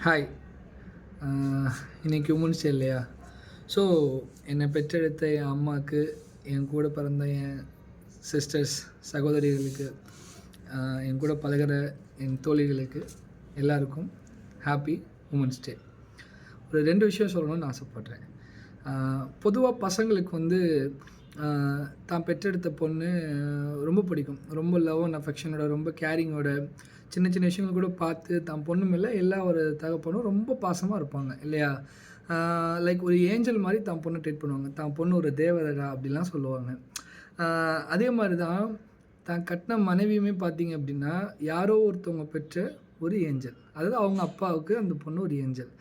Hi. இன்றைக்கி women's day இல்லையா? So என்னை பெற்றெடுத்த என் அம்மாவுக்கு, என் கூட பிறந்த என் சிஸ்டர்ஸ் சகோதரிகளுக்கு, என் கூட பழகிற என் தோழிகளுக்கு எல்லாருக்கும் ஹாப்பி உமன்ஸ் டே. ஒரு 2 விஷயம் சொல்லணும்னு ஆசைப்பட்றேன். பொதுவாக பசங்களுக்கு வந்து தான் பெற்றெடுத்த பொண்ணு ரொம்ப பிடிக்கும். ரொம்ப லவ் அண்ட் அஃபெக்ஷனோட, ரொம்ப கேரிங்கோட, சின்ன சின்ன விஷயங்கள் கூட பார்த்து தான் பொண்ணு மேலே எல்லா ஒரு தகப்பனும் ரொம்ப பாசமாக இருப்பாங்க இல்லையா? லைக் ஒரு ஏஞ்சல் மாதிரி தான் பொண்ணை ட்ரீட் பண்ணுவாங்க. தான் பொண்ணு ஒரு தேவதா அப்படிலாம் சொல்லுவாங்க. அதே மாதிரி தான் தான் கட்டின மனைவியுமே பார்த்தீங்க அப்படின்னா, யாரோ ஒருத்தவங்க பெற்ற ஒரு ஏஞ்சல். அதாவது அவங்க அப்பாவுக்கு அந்த பொண்ணு ஒரு ஏஞ்சல்.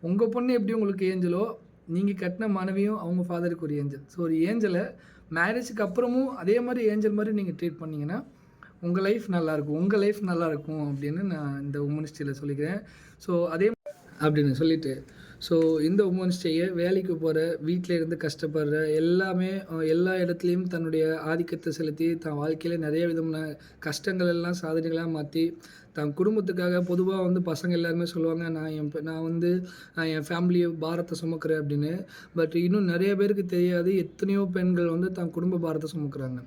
உங்கள் பொண்ணு எப்படி உங்களுக்கு ஏஞ்சலோ, நீங்கள் கட்டின மனைவியும் அவங்க ஃபாதருக்கு ஒரு ஏஞ்சல். ஸோ ஒரு ஏஞ்சலை மேரேஜுக்கு அப்புறமும் அதே மாதிரி ஏஞ்சல் மாதிரி நீங்கள் ட்ரீட் பண்ணிங்கன்னா உங்கள் லைஃப் நல்லாயிருக்கும், உங்கள் லைஃப் நல்லாயிருக்கும் அப்படின்னு நான் இந்த உமன்ஸ் டேயில் சொல்லிக்கிறேன். ஸோ அதே அப்படின்னு சொல்லிவிட்டு, ஸோ இந்த உமன்ஸ் டேயை வேலைக்கு போகிற, வீட்டில் இருந்து கஷ்டப்படுற எல்லாமே எல்லா இடத்துலையும் தன்னுடைய ஆதிக்கத்தை செலுத்தி தான் வாழ்க்கையில் நிறைய விதமான கஷ்டங்கள் எல்லாம் சாதனைகளாக மாற்றி தன் குடும்பத்துக்காக பொதுவாக வந்து பசங்க எல்லாருமே சொல்லுவாங்க, நான் வந்து என் ஃபேமிலியை பாரத்தை சுமக்கிறேன் அப்படின்னு. பட் இன்னும் நிறைய பேருக்கு தெரியாது, எத்தனையோ பெண்கள் வந்து தன் குடும்ப பாரத்தை சுமக்கிறாங்க.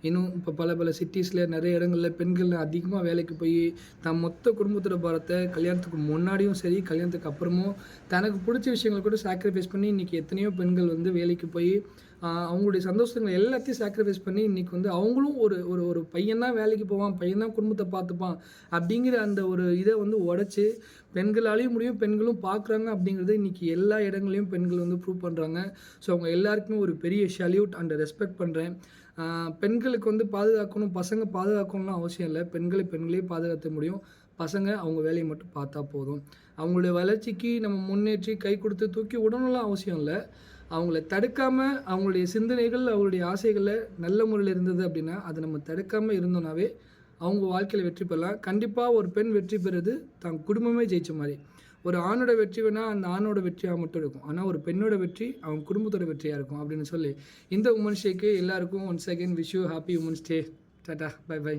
இன்னும் இப்போ பல சிட்டிஸில் நிறைய இடங்களில் பெண்கள் அதிகமாக வேலைக்கு போய் தான் மொத்த குடும்பத்தோட பாரத்தை கல்யாணத்துக்கு முன்னாடியும் சரி, கல்யாணத்துக்கு அப்புறமும் தனக்கு பிடிச்ச விஷயங்கள் கூட சாக்ரிஃபைஸ் பண்ணி இன்றைக்கி எத்தனையோ பெண்கள் வந்து வேலைக்கு போய் அவங்களுடைய சந்தோஷங்கள் எல்லாத்தையும் சாக்ரிஃபைஸ் பண்ணி இன்றைக்கி வந்து அவங்களும் ஒரு ஒரு ஒரு பையன் தான் வேலைக்கு போவான், பையன் தான் குடும்பத்தை பார்த்துப்பான் அப்படிங்கிற அந்த ஒரு இதை வந்து உடச்சி பெண்களாலேயும் முடியும், பெண்களும் பார்க்குறாங்க அப்படிங்கிறது இன்றைக்கி எல்லா இடங்களையும் பெண்கள் வந்து ப்ரூவ் பண்ணுறாங்க. ஸோ அவங்க எல்லாருக்குமே ஒரு பெரிய சல்யூட் அண்ட் ரெஸ்பெக்ட் பண்ணுறேன். பெண்களுக்கு வந்து பாதுகாக்கணும், பசங்க பாதுகாக்கணும்லாம் அவசியம் இல்லை. பெண்களே பாதுகாத்த முடியும். பசங்க அவங்க வேலையை மட்டும் பார்த்தா போதும். அவங்களுடைய வளர்ச்சிக்கு நம்ம முன்னேற்றி கை கொடுத்து தூக்கி விடணும்லாம் அவசியம் இல்லை. அவங்கள தடுக்காமல் அவங்களுடைய சிந்தனைகள், அவங்களுடைய ஆசைகளில் நல்ல முறையில் இருந்தது அப்படின்னா, அதை நம்ம தடுக்காமல் இருந்தோம்னாவே அவங்க வாழ்க்கையில் வெற்றி பெறலாம். கண்டிப்பாக ஒரு பெண் வெற்றி பெறுறது தான் குடும்பமே ஜெயிச்ச மாதிரி. ஒரு ஆணோட வெற்றி வேணால் அந்த ஆணோட வெற்றியாக மட்டும் இருக்கும். ஆனால் ஒரு பெண்ணோட வெற்றி அவங்க குடும்பத்தோட வெற்றியாக இருக்கும் அப்படின்னு சொல்லி இந்த உமன்ஸ் டேக்கு எல்லாருக்கும் once again wish you happy women's day. டாடா, பை பை.